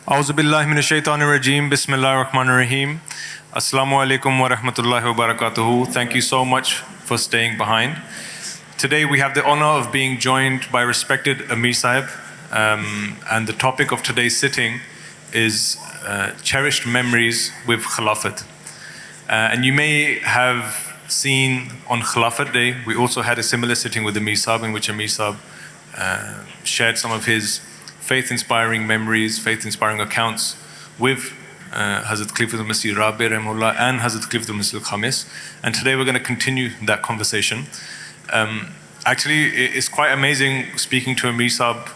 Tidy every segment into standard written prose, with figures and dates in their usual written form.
Auzu billahi minash shaitanir rajim. Bismillahir rahmanir rahim. Assalamu alaikum wa rahmatullahi wa barakatuhu. Thank you so much for staying behind. Today we have the honor of being joined by respected Ameer Sahib, and the topic of today's sitting is cherished memories with Khilafat. And you may have seen on Khilafat Day, we also had a similar sitting with Ameer Sahib in which Ameer Sahib shared some of his faith-inspiring memories, faith-inspiring accounts with Hazrat Khalifatul Masih Rabi Rahimullah and Hazrat Khalifatul Masih Khamis. And today we're going to continue that conversation. Actually, it's quite amazing speaking to Ameer Sahib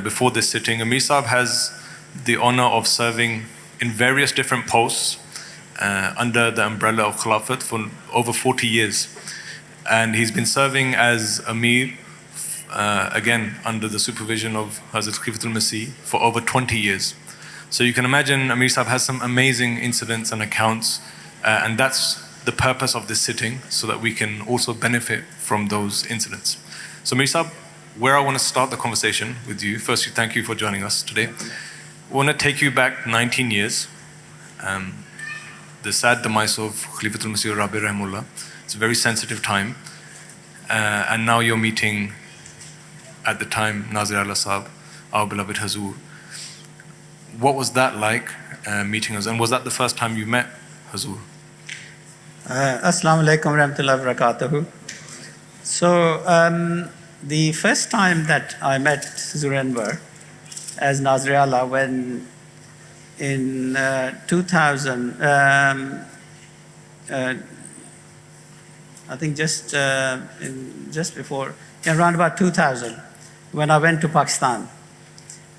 before this sitting. Ameer Sahib has the honor of serving in various different posts under the umbrella of Khilafat for over 40 years. And he's been serving as Ameer again under the supervision of Hazrat Khalifatul Masih for over 20 years. So you can imagine Ameer Sahib has some amazing incidents and accounts, and that's the purpose of this sitting, so that we can also benefit from those incidents. So Ameer Sahib, where I want to start the conversation with you, firstly thank you for joining us today. I want to take you back 19 years, the sad demise of Khalifatul Masih Rabi Rahimullah. It's a very sensitive time, and now you're meeting at the time Nazir Allah Sahib, our beloved Hazur. What was that like, meeting us, and was that the first time you met Hazur? Assalamu alaikum warahmatullahi wabarakatuh. So the first time that I met Hazur Anwar as Nazir Allah, when in 2000, I think just before, around about 2000, when I went to Pakistan,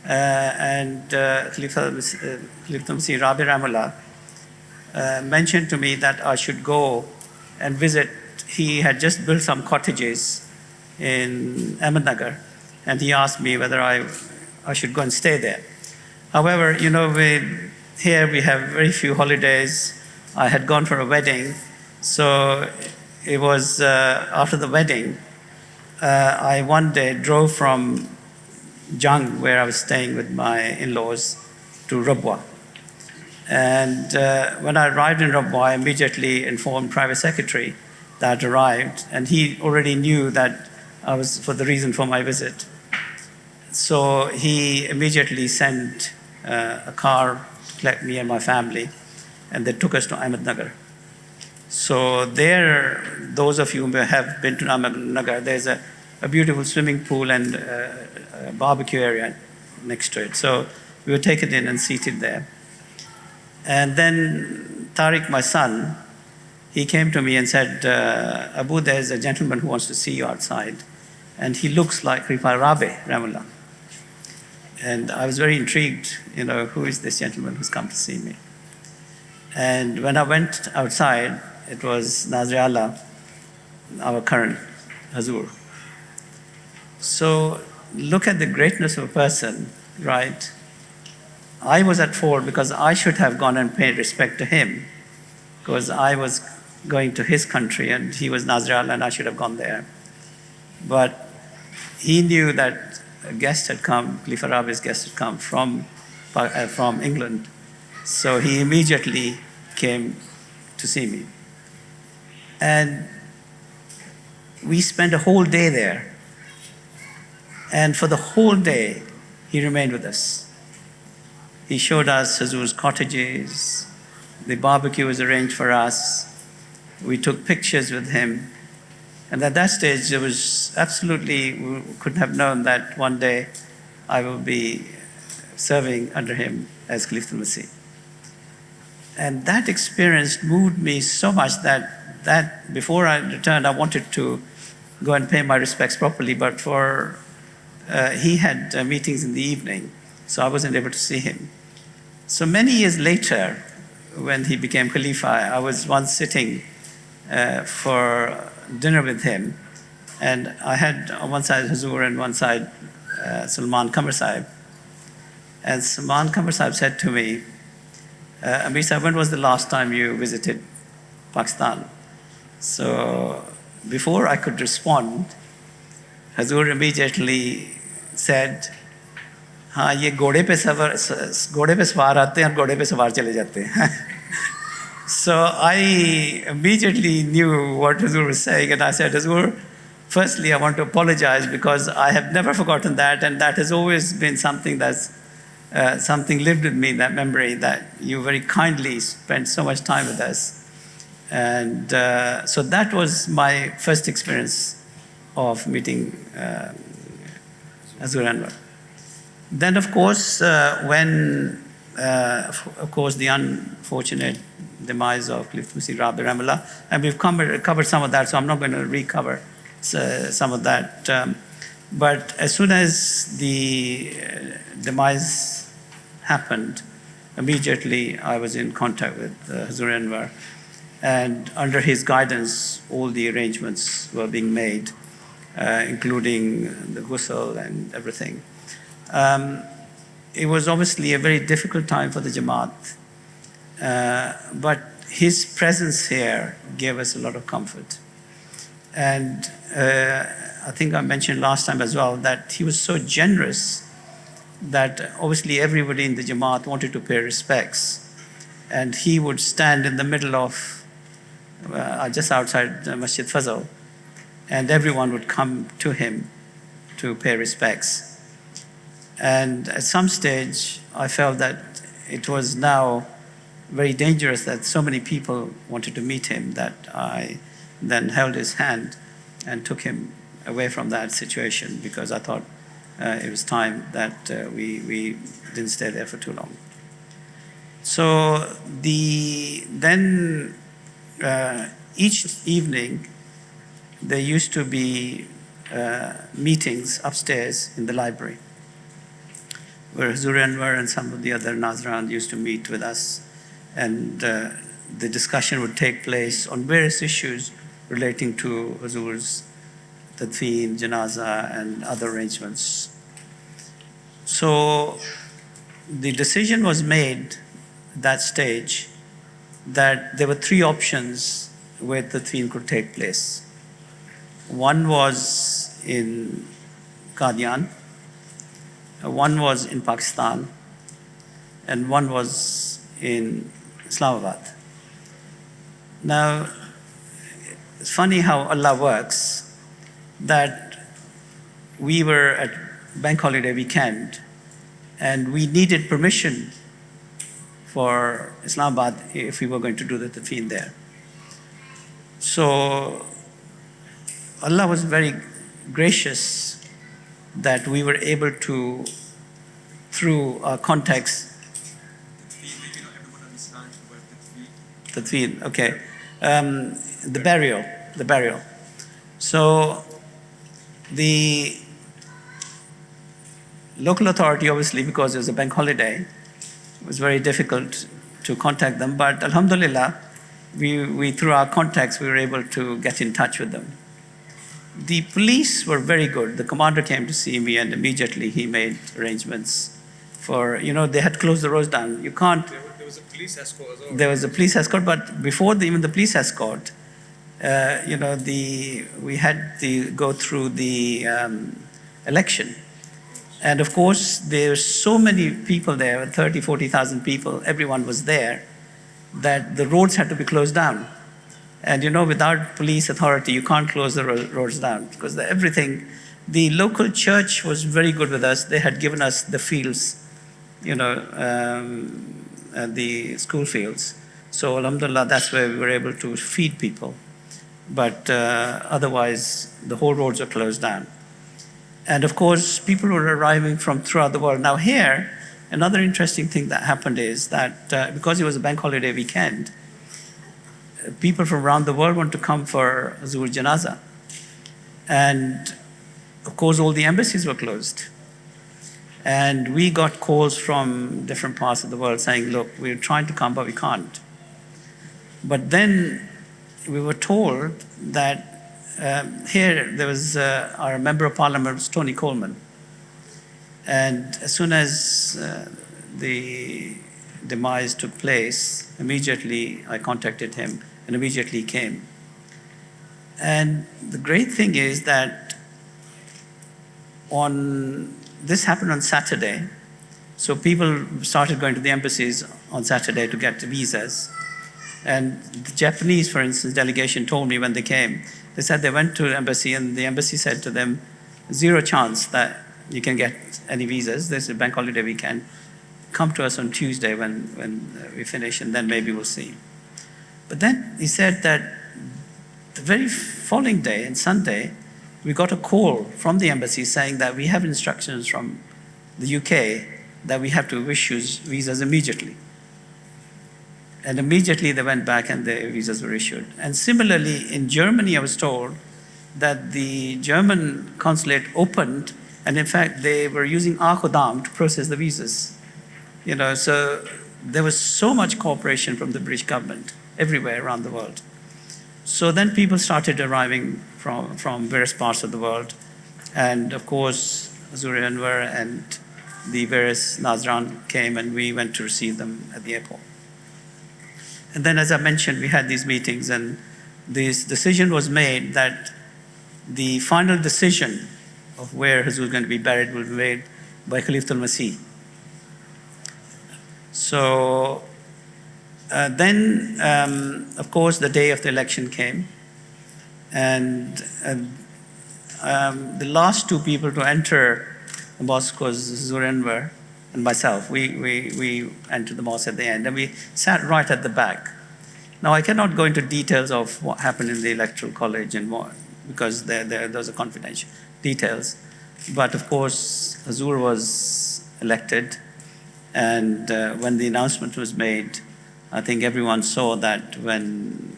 and Khalifatul Masih Rabi Rahimullah mentioned to me that I should go and visit. He had just built some cottages in Ahmednagar, and he asked me whether I should go and stay there. However, you know, here we have very few holidays. I had gone for a wedding, so it was after the wedding, I one day drove from Jung, where I was staying with my in-laws, to Rabwa. And when I arrived in Rabwa, I immediately informed Private Secretary that I arrived, and he already knew that I was for the reason for my visit. So he immediately sent a car to collect me and my family, and they took us to Ahmednagar. So there, those of you who have been to Ahmednagar, there's a beautiful swimming pool and a barbecue area next to it. So we were taken in and seated there. And then Tariq, my son, he came to me and said, Abu, there's a gentleman who wants to see you outside, and he looks like Khalifa Rabi Rahimullah. And I was very intrigued, you know, who is this gentleman who's come to see me? And when I went outside, it was Nazir Allah, our current Hazur. So look at the greatness of a person, right? I was at fault because I should have gone and paid respect to him, because I was going to his country and he was Nazir Allah and I should have gone there. But he knew that a guest had come, Khalifa Rabi's guest had come from England, so he immediately came to see me. And we spent a whole day there. And for the whole day, he remained with us. He showed us Hazur's cottages. The barbecue was arranged for us. We took pictures with him. And at that stage, there was absolutely, we couldn't have known that one day I will be serving under him as Khalifatul Masih. And that experience moved me so much that before I returned, I wanted to go and pay my respects properly, but he had meetings in the evening, so I wasn't able to see him. So many years later, when he became Khalifa, I was once sitting for dinner with him, and I had on one side Hazur and one side Salman Qamar Sahib. And Salman Qamar Sahib said to me, Ameer Sahib, when was the last time you visited Pakistan? So before I could respond, Hazur immediately said, हाँ ये घोड़े पे सवार आते हैं और घोड़े पे सवार चले जाते हैं. So I immediately knew what Huzur was saying, and I said, Huzur, firstly, I want to apologize because I have never forgotten that, and that has always been something that's something lived with me, that memory that you very kindly spent so much time with us. And so that was my first experience of meeting Huzur Anwar. Then, of course, when the unfortunate demise of Khilafat Rabbi Ramallah, and we've covered some of that, so I'm not going to recover some of that. But as soon as the demise happened, immediately I was in contact with Huzur Anwar, and under his guidance, all the arrangements were being made, including the ghusl and everything. It was obviously a very difficult time for the Jama'at, but his presence here gave us a lot of comfort. And I think I mentioned last time as well that he was so generous that obviously everybody in the Jama'at wanted to pay respects. And he would stand in the middle of, just outside Masjid Fazal, and everyone would come to him to pay respects. And at some stage, I felt that it was now very dangerous that so many people wanted to meet him that I then held his hand and took him away from that situation because I thought it was time that we didn't stay there for too long. So then each evening there used to be meetings upstairs in the library, where Huzur Anwar and some of the other Nazran used to meet with us, and the discussion would take place on various issues relating to Huzur's Tadfeen, Janaza, and other arrangements. So the decision was made at that stage that there were three options where Tadfeen could take place. One was in Qadian, one was in Pakistan, and one was in Islamabad. Now, it's funny how Allah works, that we were at bank holiday weekend and we needed permission for Islamabad if we were going to do the Tadfeen there. So Allah was very gracious that we were able to, through our contacts. Maybe not everyone understands the word Tadfeen, okay. The burial. So the local authority, obviously, because it was a bank holiday, it was very difficult to contact them. But alhamdulillah, we through our contacts, we were able to get in touch with them. The police were very good. The commander came to see me, and immediately he made arrangements for, they had closed the roads down. You can't. There was a police escort as well. There was a police escort, but before even the police escort, we had to go through the election. And of course, there were so many people there, 30, 40,000 people, everyone was there, that the roads had to be closed down. And without police authority, you can't close the roads down because everything. The local church was very good with us. They had given us the fields, the school fields. So alhamdulillah, that's where we were able to feed people. But otherwise, the whole roads were closed down. And of course, people were arriving from throughout the world. Now here, another interesting thing that happened is that because it was a bank holiday weekend, people from around the world want to come for Huzur Janaza. And of course, all the embassies were closed. And we got calls from different parts of the world saying, look, we're trying to come, but we can't. But then we were told that here there was our Member of Parliament was Tony Coleman. And as soon as the demise took place, immediately I contacted him and immediately he came. And the great thing is that this happened on Saturday, So people started going to the embassies on Saturday to get visas. And the Japanese, for instance, delegation told me when they came, they said they went to the embassy and the embassy said to them, zero chance that you can get any visas. There's a bank holiday weekend. Come to us on Tuesday when we finish and then maybe we'll see. But then he said that the very following day, on Sunday, we got a call from the embassy saying that we have instructions from the UK that we have to issue visas immediately. And immediately they went back and the visas were issued. And similarly, in Germany, I was told that the German consulate opened, and in fact, they were using Archodam to process the visas. So there was so much cooperation from the British government everywhere around the world. So then people started arriving from various parts of the world. And of course, Hazur Anwar and the various Nazran came and we went to receive them at the airport. And then, as I mentioned, we had these meetings and this decision was made that the final decision of where Hazur is going to be buried will be made by Khalifatul Masih. So then, of course, the day of the election came, and the last two people to enter the mosque was Hazur Anwar and myself. We entered the mosque at the end, and we sat right at the back. Now, I cannot go into details of what happened in the Electoral College and what, because those are confidential details. But of course, Hazur was elected, and when the announcement was made, I think everyone saw that when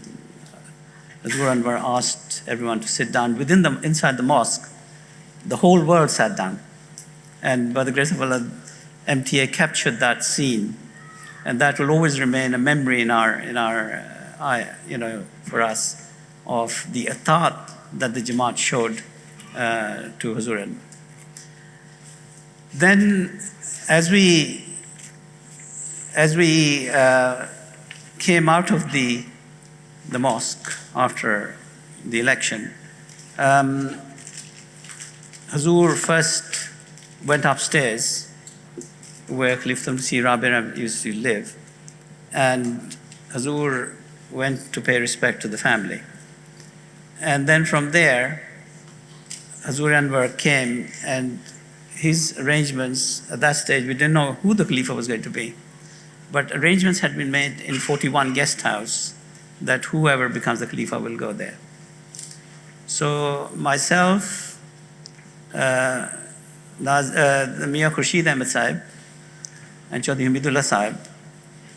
Hazur Anwar asked everyone to sit down inside the mosque, the whole world sat down. And by the grace of Allah, MTA captured that scene, and that will always remain a memory in our for us of the atat that the Jama'at showed to Hazur Anwar. Then, as we came out of the mosque after the election, Hazur first went upstairs where Khalifatul Masih Rabia used to live, and Hazur went to pay respect to the family. And then from there, Hazur Anwar came, and his arrangements, at that stage, we didn't know who the Khalifa was going to be, but arrangements had been made in 41 guest house that whoever becomes the Khalifa will go there. So myself, Mia Khurshid Ahmed Sahib, and Chaudhry Hamidullah Sahib,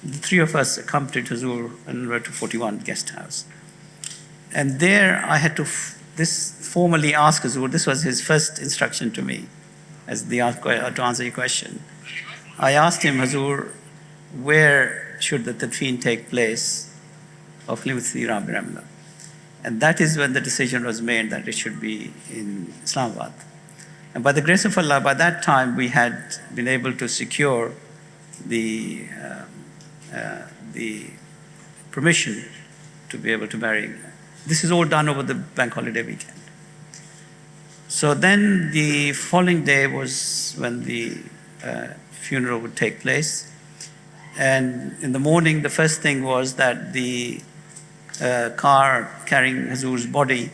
the three of us accompanied Hazur Anwar to 41 guest house. And there I had to formally ask Hazur, this was his first instruction to me, to answer your question. I asked him, Hazur, where should the tadfeen take place of Khalifatul Masih? And that is when the decision was made that it should be in Islamabad. And by the grace of Allah, by that time we had been able to secure the permission to be able to bury. This is all done over the bank holiday weekend. So then the following day was when the funeral would take place. And in the morning, the first thing was that the car carrying Hazur's body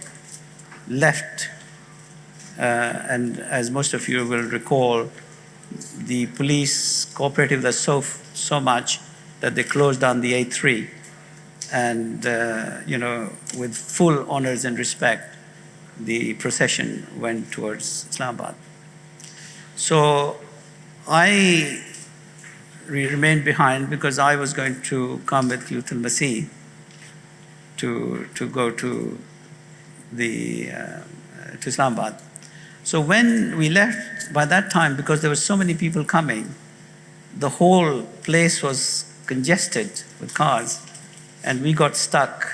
left. And as most of you will recall, the police cooperated with us so much that they closed down the A3. And, with full honors and respect, the procession went towards Islamabad. So I remained behind because I was going to come with Khalifatul Masih to go to Islamabad. So when we left, by that time, because there were so many people coming, the whole place was congested with cars, and we got stuck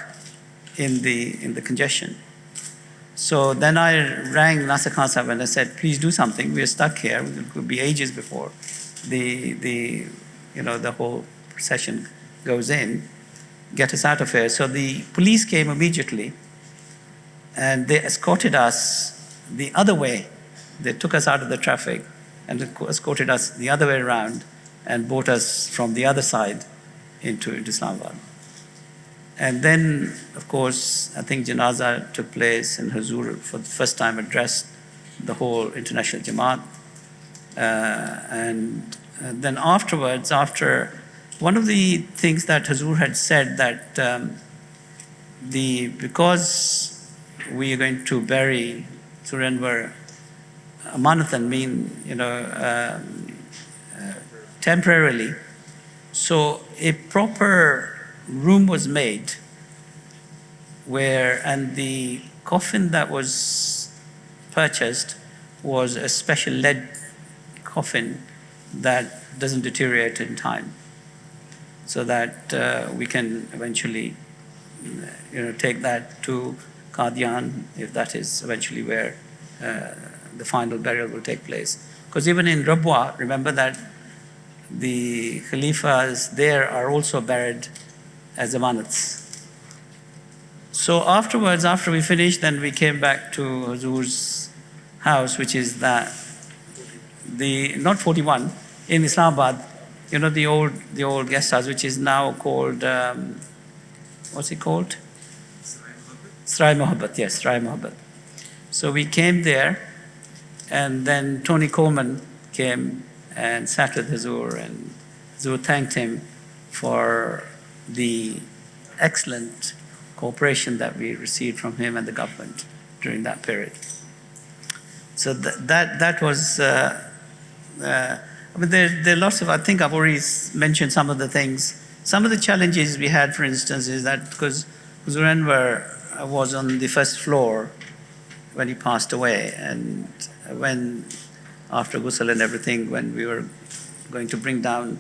in the congestion. So then I rang Nasser Khan Sahib and I said, please do something. We are stuck here. It could be ages before the whole procession goes in. Get us out of here. So the police came immediately, and they escorted us the other way. They took us out of the traffic and escorted us the other way around and brought us from the other side into Islamabad. And then, of course, I think Janazah took place and Huzur for the first time addressed the whole international Jama'at. And then afterwards, after one of the things that Huzur had said that because we are going to bury Surya Anwar amanatan, temporarily, so a proper room was made and the coffin that was purchased was a special lead coffin that doesn't deteriorate in time, so that we can eventually take that to Qadian, if that is eventually where the final burial will take place. Because even in Rabwa, remember that the Khalifas there are also buried as amanats. So afterwards, after we finished, then we came back to Huzur's house, which is not 41, in Islamabad, the old guest house, which is now called, what's it called? Sarai Mohabbat, yes, Sarai Mohabbat. So we came there, and then Tony Coleman came and sat with Huzur, and Huzur thanked him for the excellent cooperation that we received from him and the government during that period. So that was, there are lots of, I think I've already mentioned some of the things. Some of the challenges we had, for instance, is that because Huzur Anwar was on the first floor when he passed away, and when, after ghusl and everything, when we were going to bring down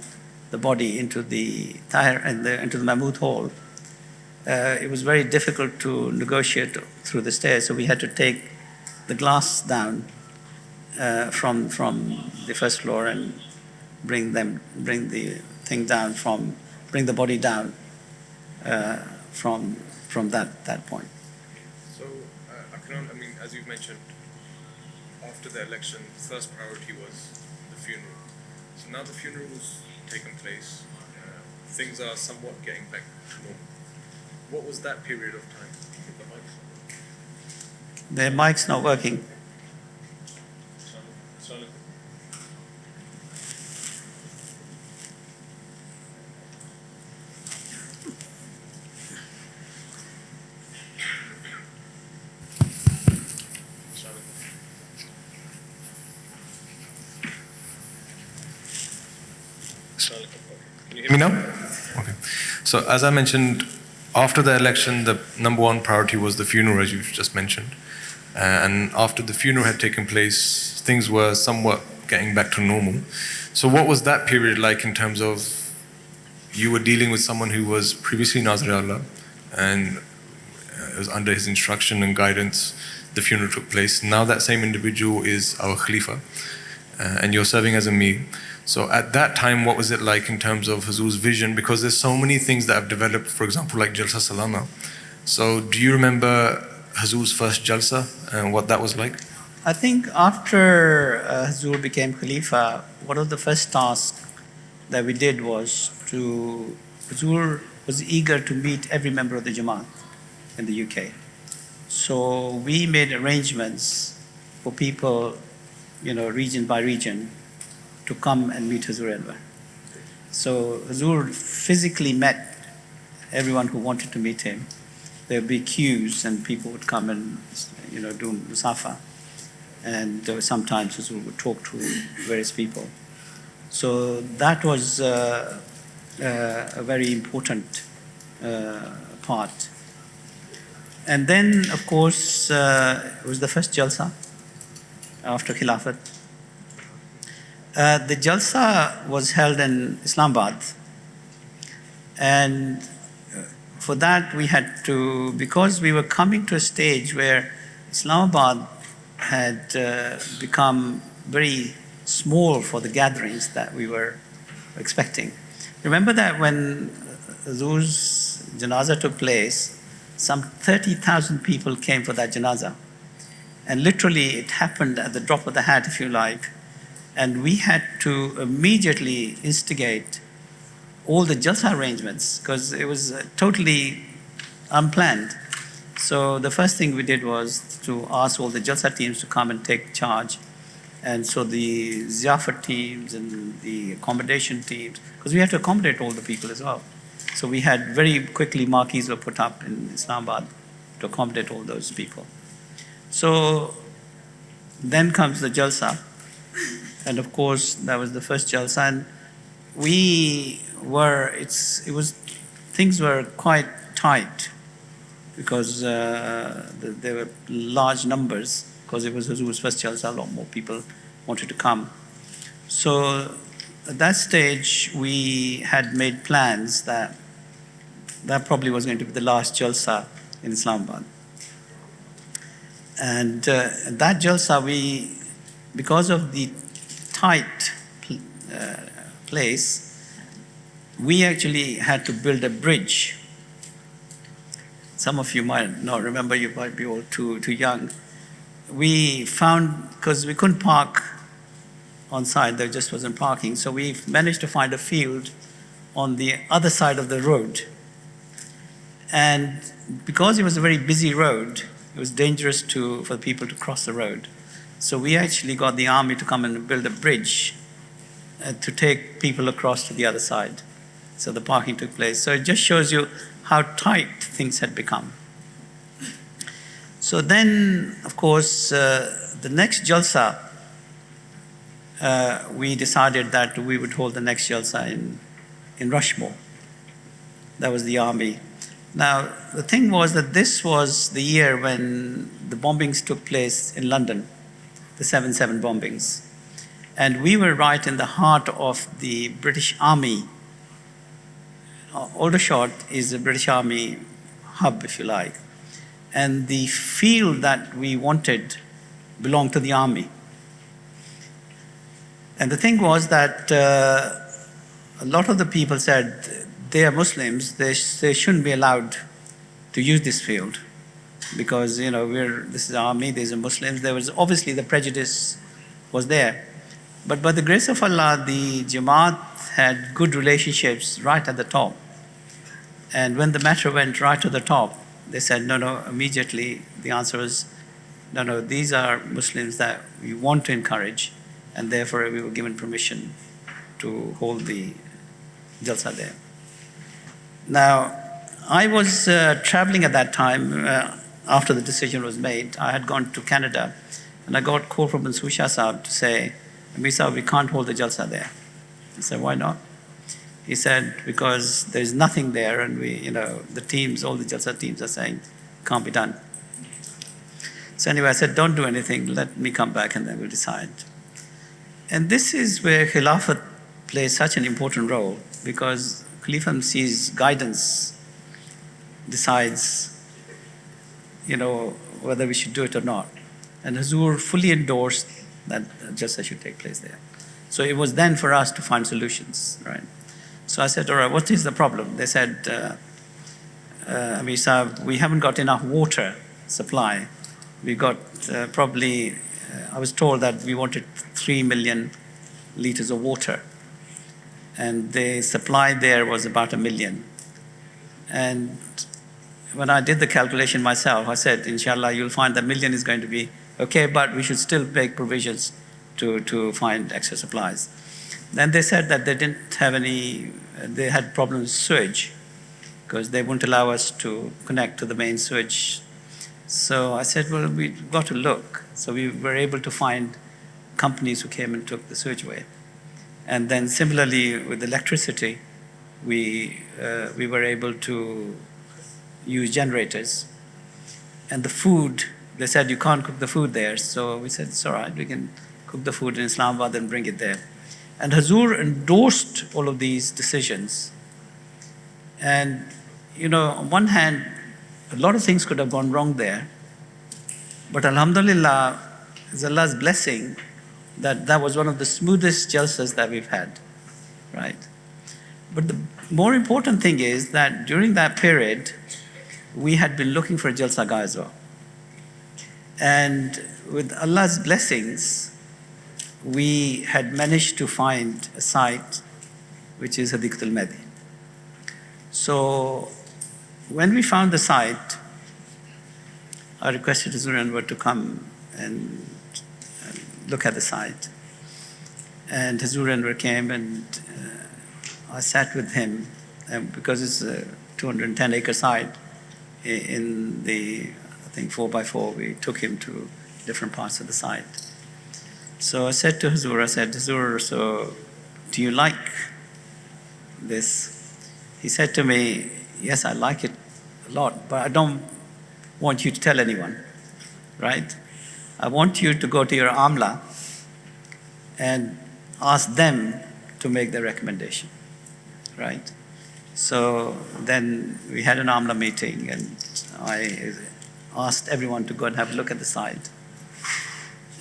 the body into the into the Mahmud Hall, it was very difficult to negotiate through the stairs, so we had to take the glass down from the first floor and bring the body down from that point. So, Akram, as you've mentioned, after the election, the first priority was the funeral. So now the funeral's taken place, things are somewhat getting back to normal. What was that period of time? The mic's not working. Can you hear me now? Okay. So as I mentioned, after the election, the number one priority was the funeral, as you've just mentioned. And after the funeral had taken place, things were somewhat getting back to normal. So what was that period like in terms of you were dealing with someone who was previously Nazir Allah, and it was under his instruction and guidance the funeral took place. Now that same individual is our Khalifa, and you're serving as Ameer. So at that time, what was it like in terms of Huzur's vision? Because there's so many things that have developed, for example, like Jalsa Salama. So do you remember Huzur's first Jalsa and what that was like? I think after Huzur became Khalifa, one of the first tasks that we did was Huzur was eager to meet every member of the Jama'at in the UK. So we made arrangements for people, region by region, to come and meet Huzur Anwar. So Huzur physically met everyone who wanted to meet him. There would be queues and people would come and do musafa. And sometimes Huzur would talk to various people. So that was a very important part. And then, of course, it was the first Jalsa after Khilafat. The Jalsa was held in Islamabad, and for that we had to, because we were coming to a stage where Islamabad had become very small for the gatherings that we were expecting. Remember that when Huzur's janazah took place, some 30,000 people came for that janazah. And literally it happened at the drop of the hat, if you like. And we had to immediately instigate all the Jalsa arrangements because it was totally unplanned. So the first thing we did was to ask all the Jalsa teams to come and take charge. And so the Ziyafat teams and the accommodation teams, because we had to accommodate all the people as well. So we had very quickly marquees were put up in Islamabad to accommodate all those people. So then comes the Jalsa. And of course, that was the first Jalsa. And things were quite tight because there were large numbers because it was Huzur's first Jalsa, a lot more people wanted to come. So at that stage, we had made plans that probably was going to be the last Jalsa in Islamabad. And that Jalsa, because of the tight place, we actually had to build a bridge. Some of you might not remember, you might be all too young. We found, because we couldn't park on site, there just wasn't parking, so we managed to find a field on the other side of the road. And because it was a very busy road, it was dangerous for people to cross the road. So we actually got the army to come and build a bridge to take people across to the other side. So the parking took place. So it just shows you how tight things had become. So then, of course, the next Jalsa, we decided that we would hold the next Jalsa in Rushmoor. That was the army. Now, the thing was that this was the year when the bombings took place in London, the 7/7 bombings. And we were right in the heart of the British Army. Aldershot is the British Army hub, if you like. And the field that we wanted belonged to the army. And the thing was that a lot of the people said they are Muslims, they shouldn't be allowed to use this field because, this is army, these are Muslims. There was obviously the prejudice was there. But by the grace of Allah, the Jama'at had good relationships right at the top. And when the matter went right to the top, they said, no, immediately the answer was, no, these are Muslims that we want to encourage, and therefore we were given permission to hold the Jalsa there. Now, I was traveling at that time after the decision was made. I had gone to Canada, and I got a call from Mansoor Shah Sahab to say, Ameer Sahab, we can't hold the Jalsa there. I said, why not? He said, because there's nothing there, and the teams, all the Jalsa teams are saying, can't be done. So anyway, I said, don't do anything, let me come back and then we'll decide. And this is where Khilafat plays such an important role, because Khalifa MC's guidance decides, whether we should do it or not. And Huzur fully endorsed that Jalsa should take place there. So it was then for us to find solutions, right? So I said, all right, what is the problem? They said, Ameer Sahab, we haven't got enough water supply. We got I was told that we wanted 3 million liters of water. And the supply there was about 1 million. And when I did the calculation myself, I said, inshallah, you'll find that 1 million is going to be okay, but we should still make provisions to find extra supplies. Then they said that they didn't have they had problems with sewage because they wouldn't allow us to connect to the main sewage. So I said, well, we've got to look. So we were able to find companies who came and took the sewage away. And then similarly with electricity, we were able to use generators. And the food, they said you can't cook the food there. So we said, it's all right, we can cook the food in Islamabad and bring it there. And Huzur endorsed all of these decisions. And, on one hand, a lot of things could have gone wrong there. But alhamdulillah, it's Allah's blessing that was one of the smoothest Jalsas that we've had, right? But the more important thing is that during that period, we had been looking for a Jalsa guy as well. And with Allah's blessings, we had managed to find a site which is Hadikatul Mahdi. So when we found the site, I requested Huzur Anwar to come and look at the site. And Huzur Anwar came, and I sat with him, because it's a 210-acre site in the, I think, 4x4. We took him to different parts of the site. So I said to Huzur, Huzur, so do you like this? He said to me, yes, I like it a lot, but I don't want you to tell anyone, right? I want you to go to your Amla and ask them to make the recommendation, right? So then we had an Amla meeting, and I asked everyone to go and have a look at the site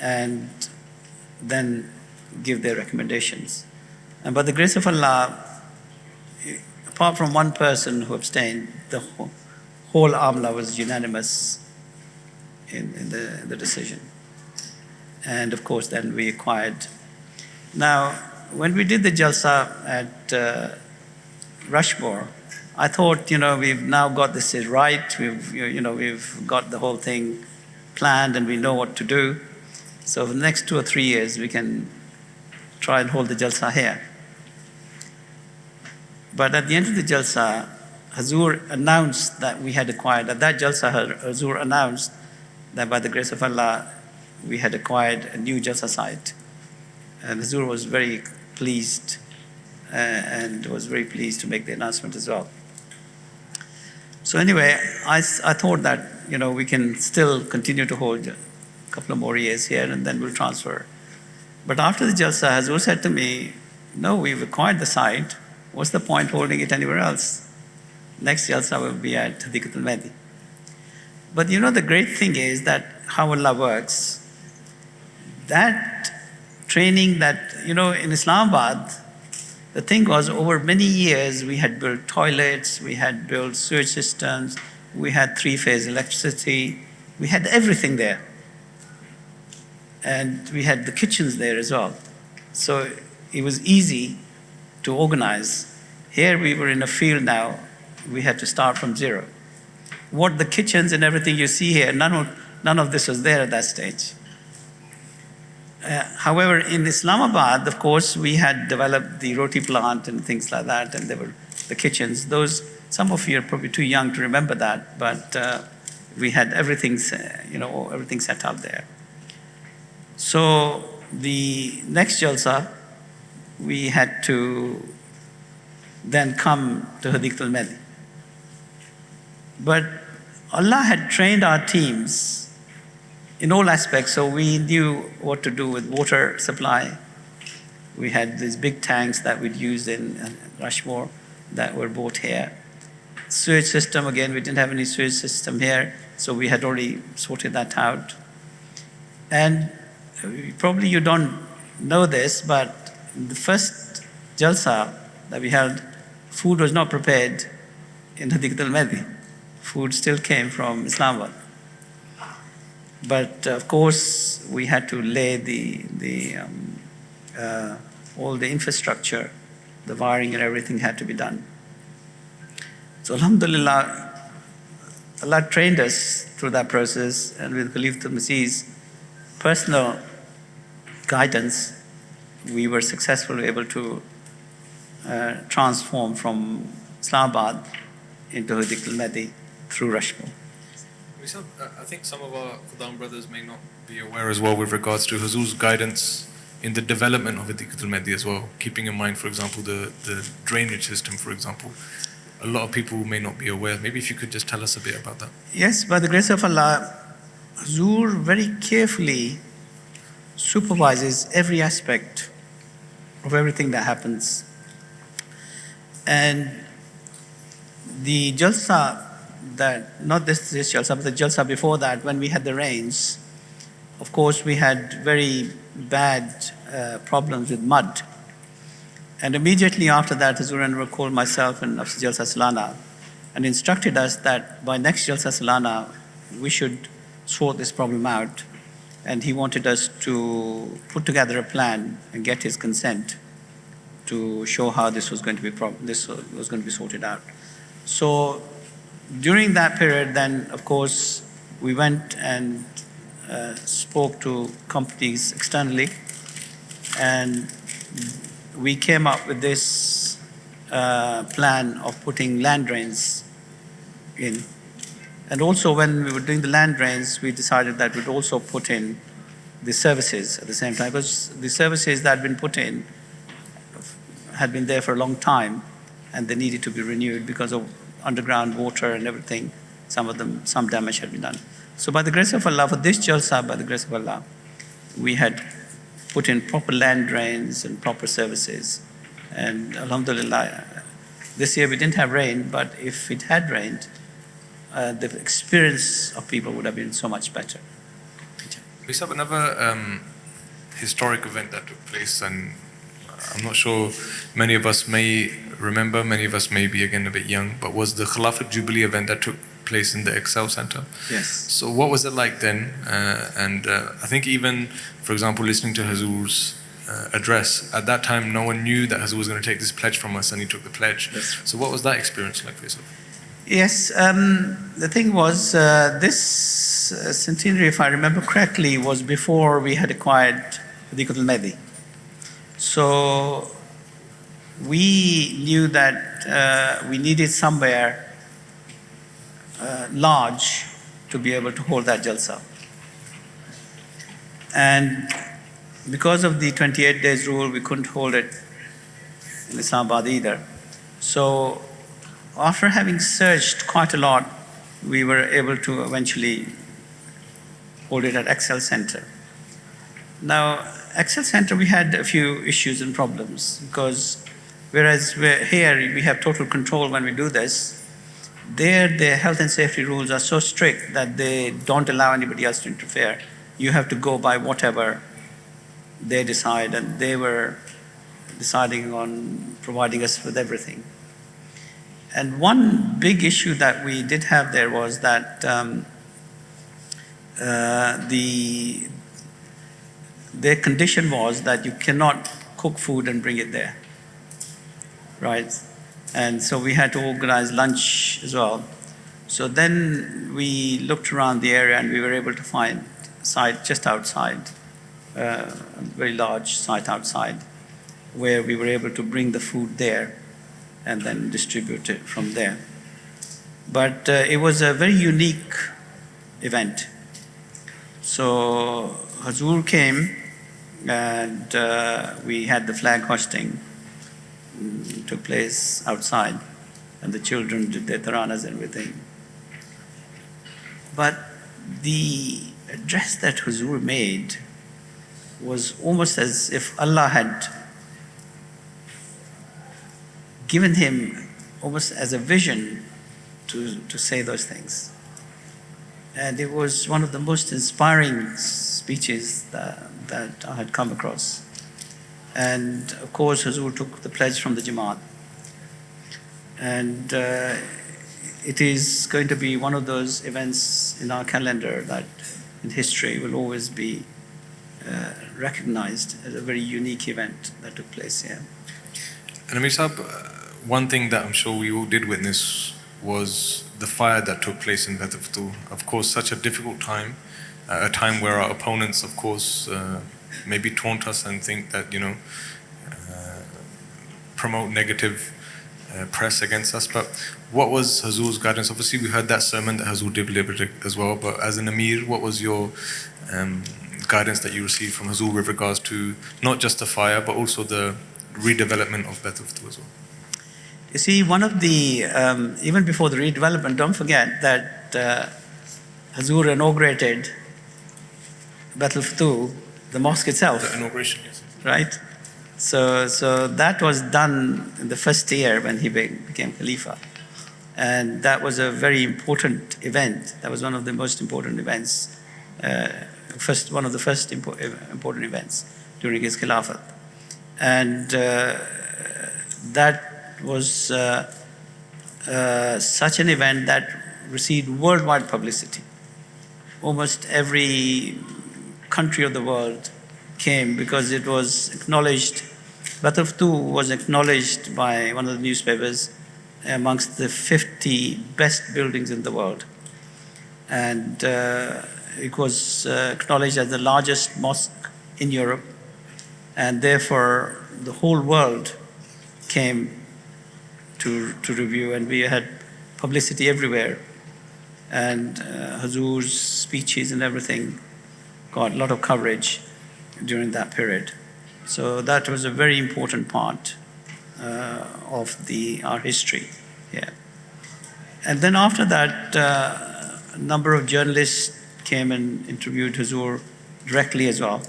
and then give their recommendations. And by the grace of Allah, apart from one person who abstained, the whole Amla was unanimous in the decision. And of course, then we acquired. Now, when we did the Jalsa at Rushmoor, I thought, we've now got this right. We've got the whole thing planned, and we know what to do. So for the next 2 or 3 years, we can try and hold the Jalsa here. But at the end of the Jalsa, Huzur announced that we had acquired. At that Jalsa, Huzur announced that by the grace of Allah, we had acquired a new Jalsa site. And Huzur was very pleased, and was very pleased to make the announcement as well. So anyway, I thought that, we can still continue to hold a couple of more years here, and then we'll transfer. But after the Jalsa, Huzur said to me, no, we've acquired the site. What's the point holding it anywhere else? Next Jalsa will be at Hadikatul Mahdi. But the great thing is that how Allah works, that training that, in Islamabad, the thing was, over many years, we had built toilets, we had built sewage systems, we had 3-phase electricity, we had everything there. And we had the kitchens there as well. So it was easy to organize. Here we were in a field now, we had to start from zero. What the kitchens and everything you see here, none of this was there at that stage. However, in Islamabad, of course, we had developed the roti plant and things like that, and there were the kitchens. Those, some of you are probably too young to remember that, but we had everything, everything set up there. So the next Jalsa, we had to then come to Hadikatul Mahdi. But Allah had trained our teams in all aspects, so we knew what to do with water supply. We had these big tanks that we'd used in Rushmoor that were bought here. Sewage system, again, we didn't have any sewage system here, so we had already sorted that out. And probably you don't know this, but the first Jalsa that we held, food was not prepared in Hadikatul Mahdi. Food still came from Islamabad. But of course, we had to lay all the infrastructure, the wiring and everything had to be done. So alhamdulillah, Allah trained us through that process, and with Khalifatul Masih's personal guidance, we were successfully able to transform from Islamabad into Hadikatul Mahdi through Rushmoor. I think some of our Qudam brothers may not be aware as well with regards to Huzur's guidance in the development of Hadikatul Mahdi as well, keeping in mind, for example, the drainage system, for example. A lot of people may not be aware. Maybe if you could just tell us a bit about that. Yes, by the grace of Allah, Huzur very carefully supervises every aspect of everything that happens. And the Jalsa, that, not this Jalsa, but the Jalsa before that, when we had the rains, of course we had very bad problems with mud. And immediately after that, Huzur Anwar called myself and Afs Jalsa Salana and instructed us that by next Jalsa Salana, we should sort this problem out. and he wanted us to put together a plan and get his consent to show how this was going to be sorted out. So during that period, then of course we went and spoke to companies externally, and we came up with this plan of putting land drains in. And also when we were doing the land drains, we decided that we'd also put in the services at the same time, because the services that had been put in had been there for a long time, and they needed to be renewed because of underground water and everything. Some damage had been done. So by the grace of Allah, for this Jalsa, by the grace of Allah, we had put in proper land drains and proper services. And Alhamdulillah, this year we didn't have rain, but if it had rained, the experience of people would have been so much better. We have another historic event that took place, and I'm not sure many of us may remember, many of us may be again a bit young, but was the Khilafat Jubilee event that took place in the Excel Center. Yes. So what was it like then? I think even, for example, listening to Hazur's address, at that time no one knew that Hazur was going to take this pledge from us, and he took the pledge. Yes. So what was that experience like for yourself? Yes, the thing was, this centenary, if I remember correctly, was before we had acquired Hadikatul Mahdi. So we knew that we needed somewhere large to be able to hold that Jalsa. And because of the 28 days rule, we couldn't hold it in Islamabad either. So after having searched quite a lot, we were able to eventually hold it at Excel Center. Now, Excel Center, we had a few issues and problems, because whereas here we have total control when we do this, there the health and safety rules are so strict that they don't allow anybody else to interfere. You have to go by whatever they decide, and they were deciding on providing us with everything. And one big issue that we did have there was that their condition was that you cannot cook food and bring it there, right? And so we had to organize lunch as well. So then we looked around the area, and we were able to find a site just outside, a very large site outside, where we were able to bring the food there and then distribute it from there. But it was a very unique event. So Hazur came, and we had the flag hosting. Took place outside, and the children did their taranas and everything. But the address that Hazur made was almost as if Allah had given him almost as a vision to say those things. And it was one of the most inspiring speeches that I had come across. And of course, Hazur took the pledge from the Jama'at. And it is going to be one of those events in our calendar that in history will always be recognized as a very unique event that took place here. And Ameer Sahab, one thing that I'm sure we all did witness was the fire that took place in Baitul. Of course, such a difficult time, a time where our opponents, of course, maybe taunt us and think that, promote negative press against us. But what was Hazur's guidance? Obviously, we heard that sermon that Hazur delivered as well, but as an Ameer, what was your guidance that you received from Hazur with regards to not just the fire, but also the redevelopment of Baitul as well? You see, one of the, even before the redevelopment, don't forget that Hazur inaugurated Baitul, the mosque itself. The inauguration, yes. Right? So that was done in the first year when he became Khalifa. And that was a very important event. That was one of the most important events, one of the first important events during his Khilafat. And that was such an event that received worldwide publicity. Almost every country of the world came because it was acknowledged. Baitul Futuh was acknowledged by one of the newspapers amongst the 50 best buildings in the world. And it was acknowledged as the largest mosque in Europe, and therefore the whole world came to review, and we had publicity everywhere. And Hazur's speeches and everything got a lot of coverage during that period. So that was a very important part of our history here. And then after that, a number of journalists came and interviewed Hazur directly as well.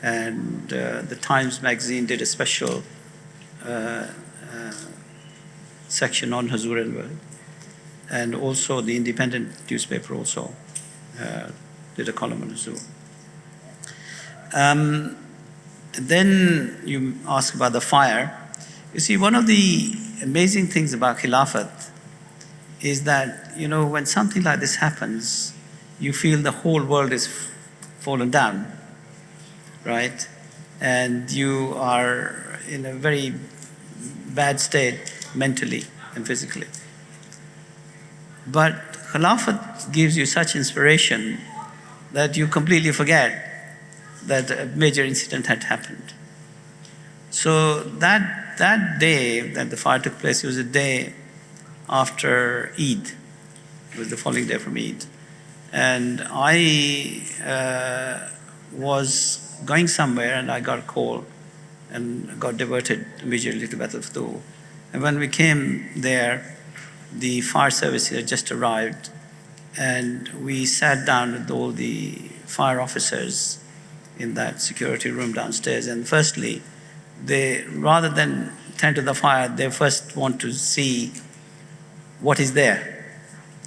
And the Times magazine did a special section on Hazur as well. And also the Independent newspaper also did a column on Hazur. Then you ask about the fire. You see, one of the amazing things about Khilafat is that, you know, when something like this happens, you feel the whole world is fallen down, right? And you are in a very bad state mentally and physically. But Khilafat gives you such inspiration that you completely forget that a major incident had happened. So that day that the fire took place, it was a day after Eid. It was the following day from Eid. And I was going somewhere and I got a call and got diverted immediately to Baitul Futuh. And when we came there, the fire service had just arrived, and we sat down with all the fire officers in that security room downstairs. And firstly, they, rather than tend to the fire, they first want to see what is there.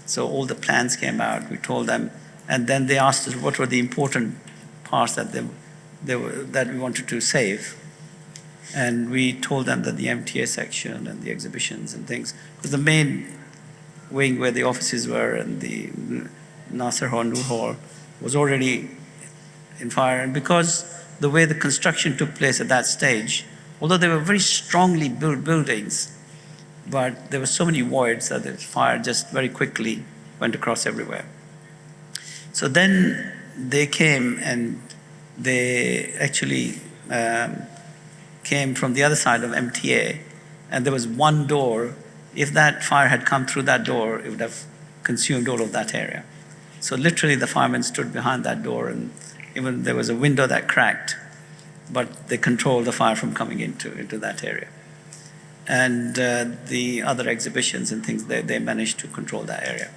So all the plans came out, we told them, and then they asked us what were the important parts that that we wanted to save. And we told them that the MTA section and the exhibitions and things, because the main wing where the offices were and the Nasser Hall, Noor Hall was already in fire. And because the way the construction took place at that stage, although they were very strongly built buildings, but there were so many voids that the fire just very quickly went across everywhere. So then they came and they actually came from the other side of MTA, and there was one door. If that fire had come through that door, it would have consumed all of that area. So literally the firemen stood behind that door, and even there was a window that cracked, but they controlled the fire from coming into that area. And the other exhibitions and things, they managed to control that area.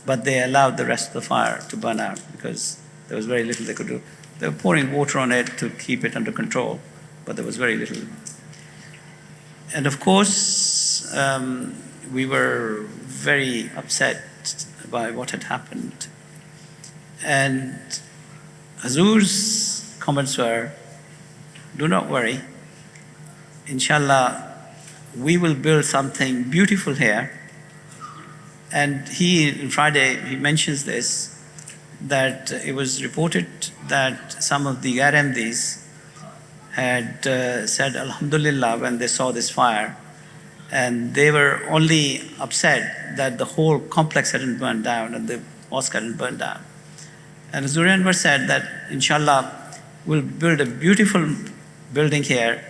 But they allowed the rest of the fire to burn out because there was very little they could do. They were pouring water on it to keep it under control, but there was very little. And of course, we were very upset by what had happened. And Hazur's comments were, do not worry, inshallah, we will build something beautiful here. And on Friday, he mentions this, that it was reported that some of the RMDs had said Alhamdulillah when they saw this fire, and they were only upset that the whole complex hadn't burned down and the mosque hadn't burned down. And Hazur Anwar said that inshallah we'll build a beautiful building here,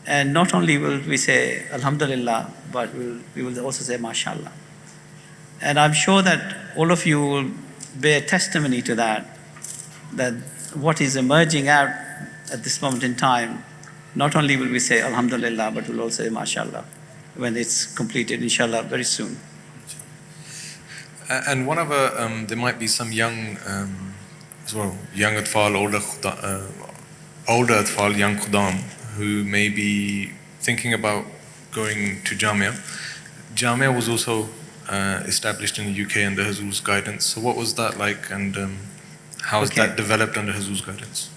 and not only will we say Alhamdulillah, but we will also say MashaAllah. And I'm sure that all of you will bear testimony to that what is emerging out at this moment in time, not only will we say Alhamdulillah, but we'll also say MashaAllah when it's completed, inshallah, very soon. And one other, there might be some young, as well, young Atfal, older Atfal, young Khudam, who may be thinking about going to Jamia. Jamia was also established in the UK under Hazur's guidance. So what was that like, and how has that developed under Hazur's guidance?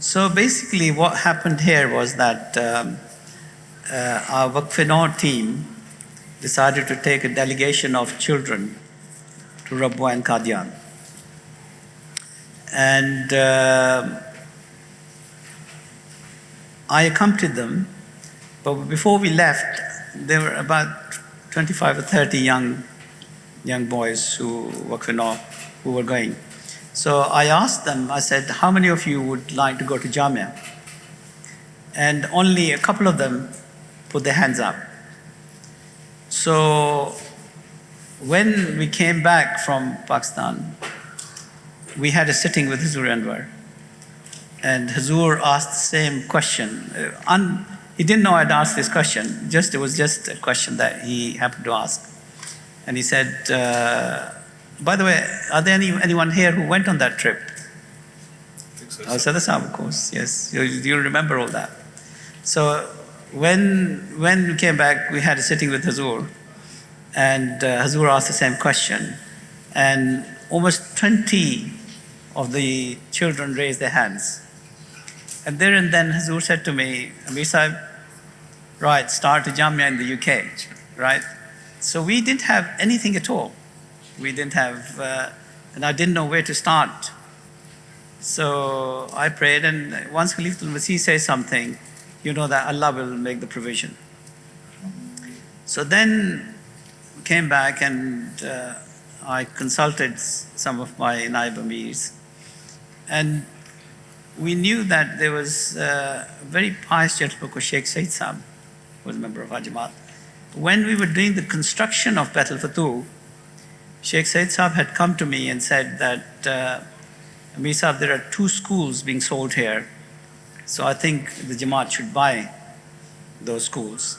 So basically what happened here was that our Waqf-e-Nau team decided to take a delegation of children to Rabwa and Qadian. And I accompanied them, but before we left, there were about 25 or 30 young boys who were going. So I asked them, I said, how many of you would like to go to Jamia? And only a couple of them put their hands up. So when we came back from Pakistan, we had a sitting with Hazur Anwar. And Hazur asked the same question. He didn't know I'd asked this question. It was just a question that he happened to ask. And he said, by the way, are there anyone here who went on that trip? I said, of course, yes. You remember all that. So when we came back, we had a sitting with Hazur. And Hazur asked the same question. And almost 20 of the children raised their hands. And there and then Hazur said to me, Ameer Sahib, right, start a Jamia in the UK, right? So we didn't have anything at all. We didn't have, and I didn't know where to start. So I prayed, and once Khalifatul Masih says something, you know that Allah will make the provision. So then we came back, and I consulted some of my Naib Amirs. And we knew that there was a very pious gentleman called Sheikh Said Saab, who was a member of our Jama'at. When we were doing the construction of Baitul Futuh, Sheikh Said Saab had come to me and said that, Ameer Saab, there are 2 schools being sold here, so I think the Jama'at should buy those schools.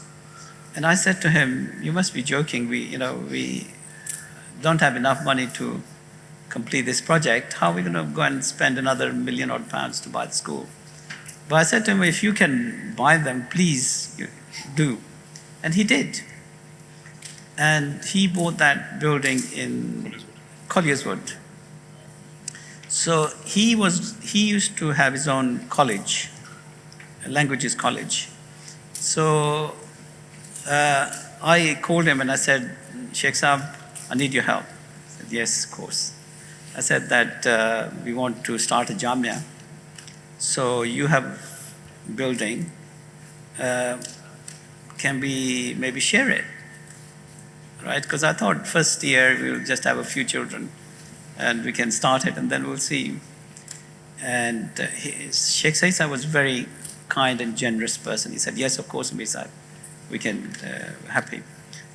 And I said to him, you must be joking, we don't have enough money to complete this project. How are we going to go and spend another £1 million odd to buy the school? But I said to him, if you can buy them, please do. And he did. And he bought that building in Collierswood. So he used to have his own college, a languages college. So I called him and I said, Sheikh Saab, I need your help. He said, yes, of course. I said that we want to start a Jamia. So you have building, can we maybe share it? Right? Because I thought first year we'll just have a few children and we can start it and then we'll see. And Sheikh Said was a very kind and generous person. He said, yes, of course, Ameer Sahib, we can, happy.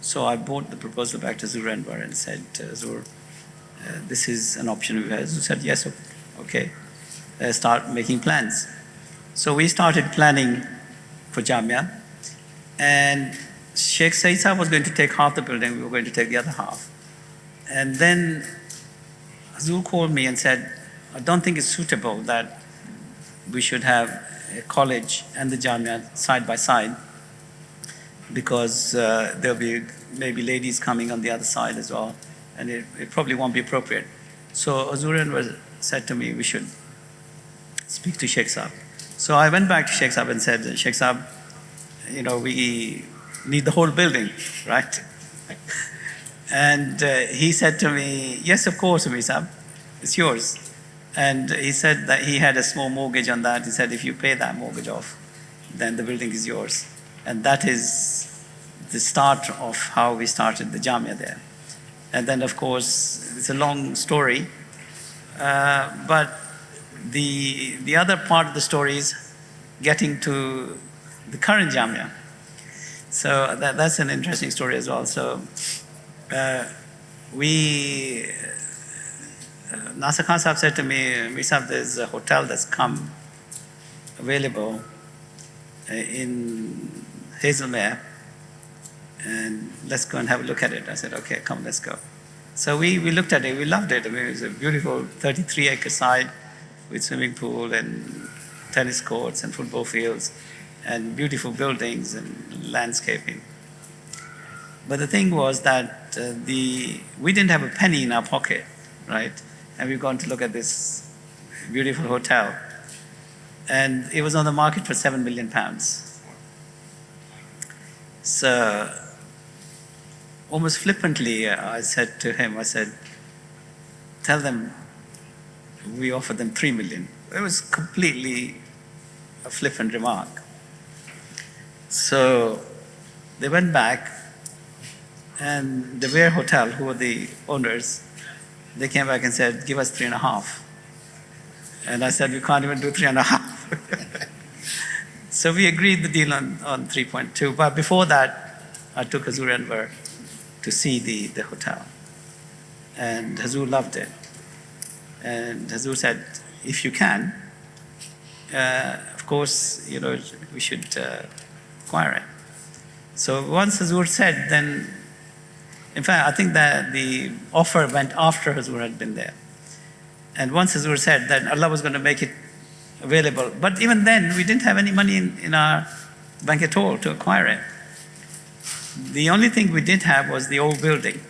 So I brought the proposal back to Zur Anwar and said, Zur, this is an option we have. Zur said, yes, okay, start making plans. So we started planning for Jamia, and Sheikh Said was going to take half the building, we were going to take the other half. And then Zur called me and said, I don't think it's suitable that we should have a college and the Jamia side by side, because there'll be maybe ladies coming on the other side as well, and it probably won't be appropriate. So Azuran said to me, we should speak to Sheikh Saab. So I went back to Sheikh Saab and said, Sheikh Saab, we need the whole building, right? And he said to me, yes, of course, Ameer Saab, it's yours. And he said that he had a small mortgage on that. He said, if you pay that mortgage off, then the building is yours. And that is the start of how we started the Jamia there. And then, of course, it's a long story, but the other part of the story is getting to the current Jamia. So that's an interesting story as well. So Nasir Khan Sahib said to me, Ameer Sahib, there's a hotel that's come available in Hazelmere, and let's go and have a look at it. I said, okay, come, let's go. So we looked at it, we loved it. I mean, it was a beautiful 33-acre site with swimming pool and tennis courts and football fields and beautiful buildings and landscaping. But the thing was that we didn't have a penny in our pocket, right? And we've gone to look at this beautiful hotel. And it was on the market for £7 million. So almost flippantly, I said to him, I said, tell them we offered them 3 million. It was completely a flippant remark. So they went back, and the Weir Hotel, who were the owners, they came back and said, give us 3.5. And I said, we can't even do 3.5. So we agreed the deal on 3.2. But before that, I took Hazur Anwar to see the hotel. And Hazur loved it. And Hazur said, if you can, of course, we should acquire it. So once Hazur said, then, in fact, I think that the offer went after Hazur had been there. And once Hazur said that Allah was going to make it available, but even then, we didn't have any money in our bank at all to acquire it. The only thing we did have was the old building,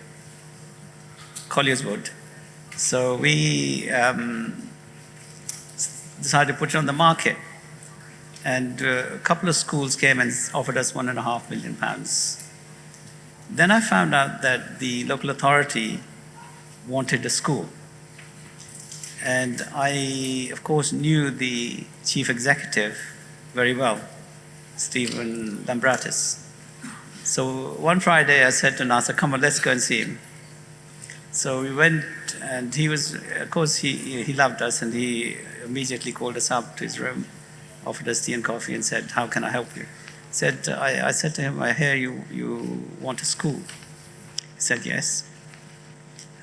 Collier's Wood. So we decided to put it on the market. And a couple of schools came and offered us £1.5 million. Then I found out that the local authority wanted a school. And I, of course, knew the chief executive very well, Stephen Lambratis. So one Friday I said to Nasser, come on, let's go and see him. So we went, and he was, of course, he loved us, and he immediately called us up to his room, offered us tea and coffee, and said, how can I help you? I said to him, I hear you want a school. He said, yes.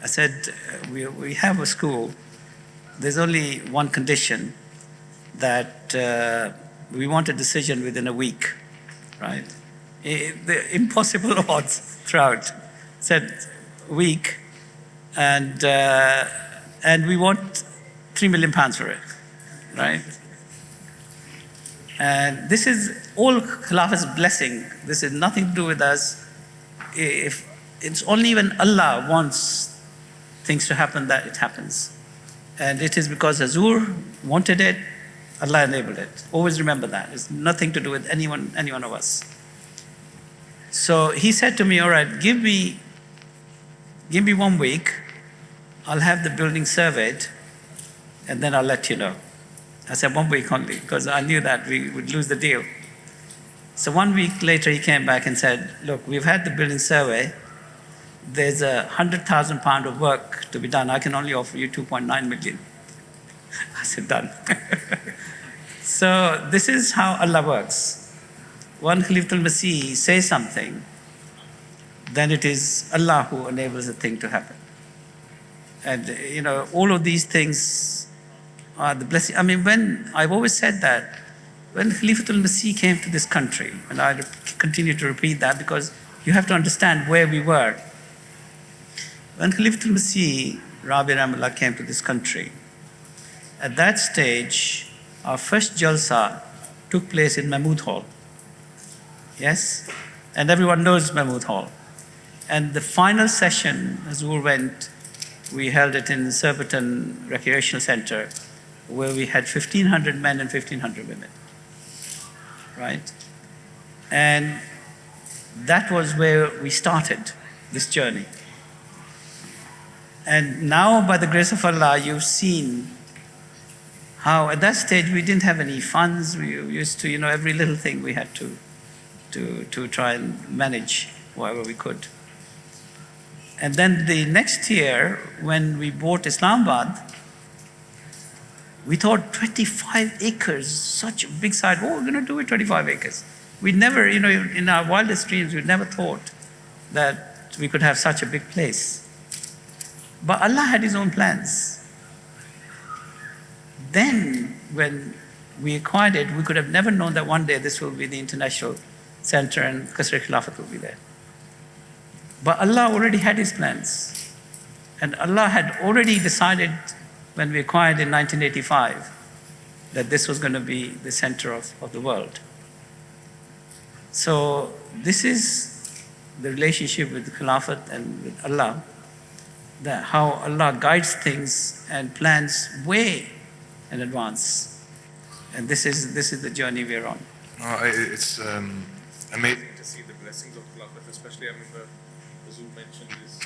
I said, we have a school. There's only one condition, that we want a decision within a week, right? The impossible odds throughout. Said week, and we want £3 million for it, right? And this is all Khilafat's blessing. This is nothing to do with us. If it's only when Allah wants things to happen that it happens. And it is because Hazur wanted it, Allah enabled it. Always remember that. It's nothing to do with any one of us. So he said to me, all right, give me 1 week. I'll have the building surveyed, and then I'll let you know. I said 1 week only, because I knew that we would lose the deal. So 1 week later, he came back and said, look, we've had the building survey. There's £100,000 of work to be done. I can only offer you 2.9 million. I said, done. So this is how Allah works. When Khalifatul Masih says something, then it is Allah who enables the thing to happen. And, all of these things are the blessing. I mean, I've always said that, when Khalifatul Masih came to this country, and I continue to repeat that because you have to understand where we were. When Khalifatul Masih, Rabi Rahmatullah, came to this country, at that stage, our first Jalsa took place in Mahmud Hall. Yes? And everyone knows Mahmud Hall. And the final session, as we went, we held it in the Surbiton Recreational Center, where we had 1,500 men and 1,500 women. Right? And that was where we started this journey. And now, by the grace of Allah, you've seen how at that stage we didn't have any funds. We used to, every little thing we had to try and manage whatever we could. And then the next year, when we bought Islamabad, we thought 25 acres, such a big site. Oh, we're going to do it 25 acres. We never, in our wildest dreams, we never thought that we could have such a big place. But Allah had His own plans. Then, when we acquired it, we could have never known that one day this will be the international center and Qasr Khilafat will be there. But Allah already had His plans. And Allah had already decided when we acquired in 1985 that this was going to be the center of the world. So this is the relationship with Khilafat and with Allah, that how Allah guides things and plans way in advance. And this is the journey we're on. It's amazing. To see the blessings of Khilafat, especially I remember Azul mentioned this.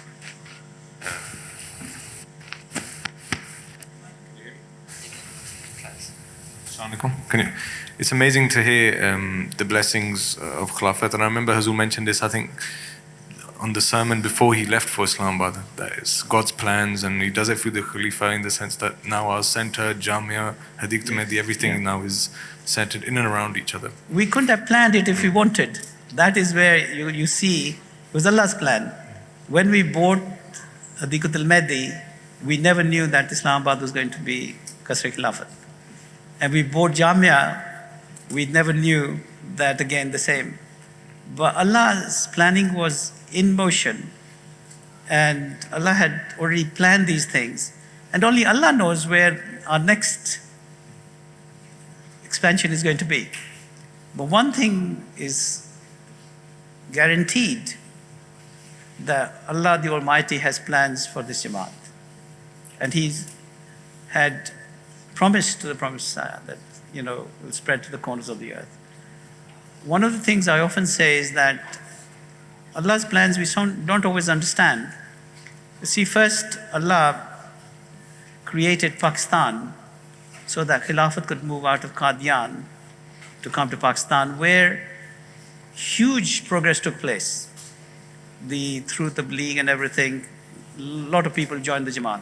Can you hear me? It's amazing to hear the blessings of Khilafat. And I remember Hazul mentioned this, I think, on the sermon before he left for Islamabad. That it's God's plans, and He does it through the Khalifa in the sense that now our center, Jamia, Hadikatul, everything now is centered in and around each other. We couldn't have planned it if we wanted. That is where you see, it was Allah's plan. When we bought Hadikatul Mahdi, we never knew that Islamabad was going to be Qasr Khilafat. And we bought Jamia, we never knew that again the same. But Allah's planning was in motion, and Allah had already planned these things. And only Allah knows where our next expansion is going to be. But one thing is guaranteed, that Allah the Almighty has plans for this Jama'at. And He's had promised to the Prophet that, will spread to the corners of the earth. One of the things I often say is that Allah's plans we don't always understand. You see, first Allah created Pakistan so that Khilafat could move out of Qadian to come to Pakistan, where huge progress took place. Through the League and everything, a lot of people joined the Jama'at.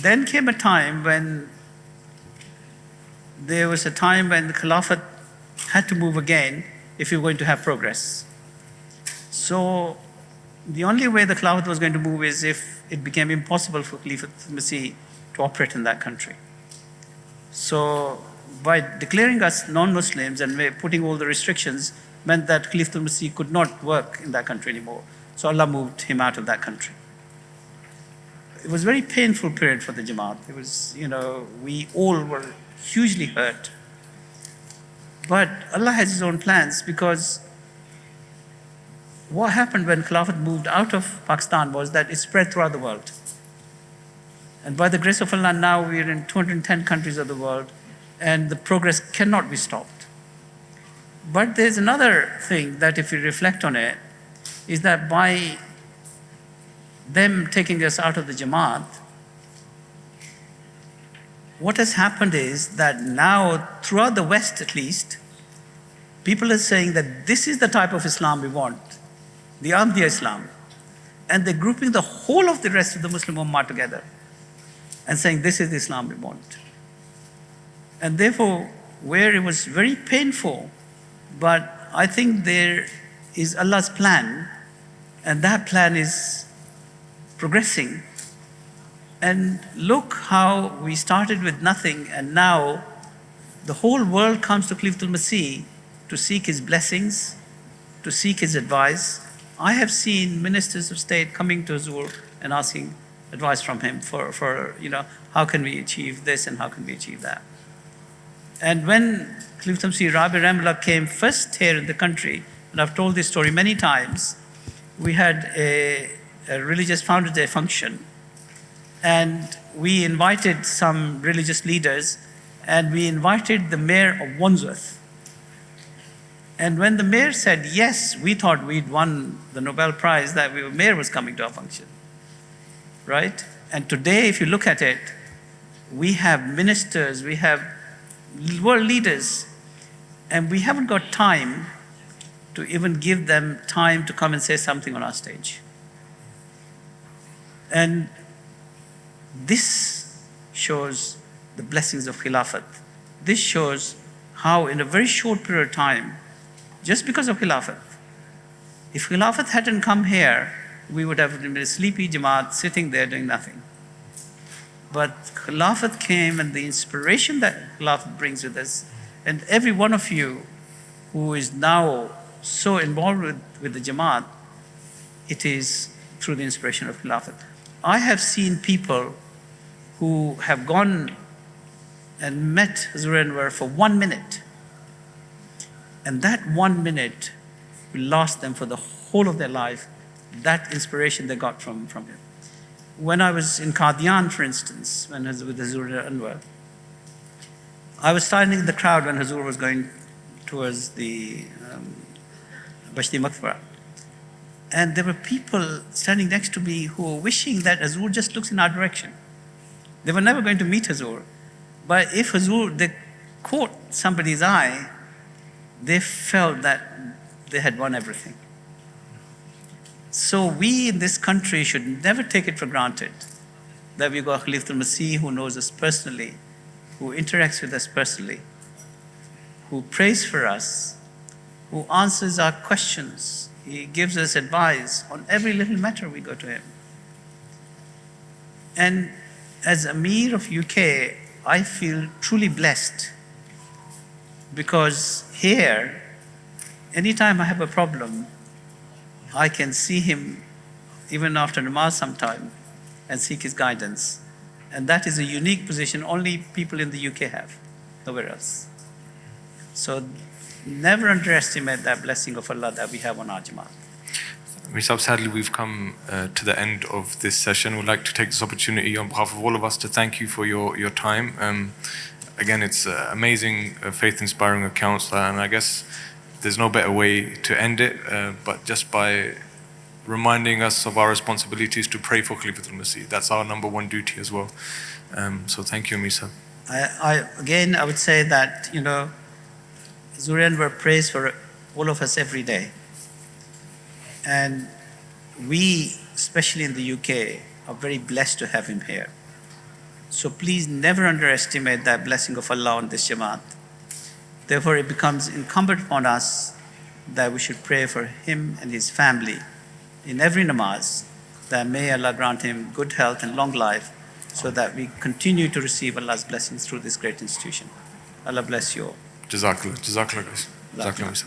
Then came a time when the Khilafat had to move again if you were going to have progress. So the only way the Khilafat was going to move is if it became impossible for Khalifatul Masih to operate in that country. So by declaring us non-Muslims and putting all the restrictions meant that Khalifatul Masih could not work in that country anymore. So Allah moved him out of that country. It was a very painful period for the Jama'at. It was, we all were hugely hurt. But Allah has His own plans, because what happened when Khilafat moved out of Pakistan was that it spread throughout the world. And by the grace of Allah, now we are in 210 countries of the world, and the progress cannot be stopped. But there's another thing that, if we reflect on it, is that by them taking us out of the Jama'at, what has happened is that now, throughout the West at least, people are saying that this is the type of Islam we want, the Ahmadiyya Islam. And they're grouping the whole of the rest of the Muslim Ummah together and saying this is the Islam we want. And therefore, where it was very painful, but I think there is Allah's plan, and that plan is progressing. And look how we started with nothing, and now the whole world comes to Khalifatul Masih to seek his blessings, to seek his advice. I have seen ministers of state coming to Hazur and asking advice from him for how can we achieve this and how can we achieve that. And when Khalifatul Masih Rabi Rahimahullah came first here in the country, and I've told this story many times, we had a religious Founder Day function. And we invited some religious leaders, and we invited the mayor of Wandsworth. And when the mayor said yes, we thought we'd won the Nobel Prize, that mayor was coming to our function, right? And today, if you look at it, we have ministers, we have world leaders, and we haven't got time to even give them time to come and say something on our stage. And this shows the blessings of Khilafat. This shows how in a very short period of time, just because of Khilafat, if Khilafat hadn't come here, we would have been a sleepy Jama'at sitting there doing nothing. But Khilafat came, and the inspiration that Khilafat brings with us, and every one of you who is now so involved with the Jama'at, it is through the inspiration of Khilafat. I have seen people who have gone and met Hazur Anwar for 1 minute, and that 1 minute will last them for the whole of their life, that inspiration they got from him. When I was in Qadian, for instance, when I was with Hazur Anwar, I was standing in the crowd when Hazur was going towards the Bashti Maqbara. And there were people standing next to me who were wishing that Hazur just looks in our direction. They were never going to meet Hazur. But if Hazur, they caught somebody's eye, they felt that they had won everything. So we in this country should never take it for granted that we've got Khalifatul Masih who knows us personally, who interacts with us personally, who prays for us, who answers our questions. He gives us advice on every little matter we go to him. And as Ameer of UK, I feel truly blessed because here, anytime I have a problem, I can see him even after namaz sometime and seek his guidance. And that is a unique position only people in the UK have, nowhere else. So never underestimate that blessing of Allah that we have on our Jama'at. Misab, sadly, we've come to the end of this session. We'd like to take this opportunity on behalf of all of us to thank you for your time. Again, it's amazing, faith-inspiring accounts, and I guess there's no better way to end it, but just by reminding us of our responsibilities to pray for Khalifatul Masih. That's our number one duty as well. So thank you, Misab. I would say that, Zuri Anwar prays for all of us every day. And we, especially in the UK, are very blessed to have him here. So please never underestimate that blessing of Allah on this Jama'at. Therefore, it becomes incumbent upon us that we should pray for him and his family in every namaz, that may Allah grant him good health and long life so that we continue to receive Allah's blessings through this great institution. Allah bless you all. Jazakallah. Jazakallah, guys. Jazakallah.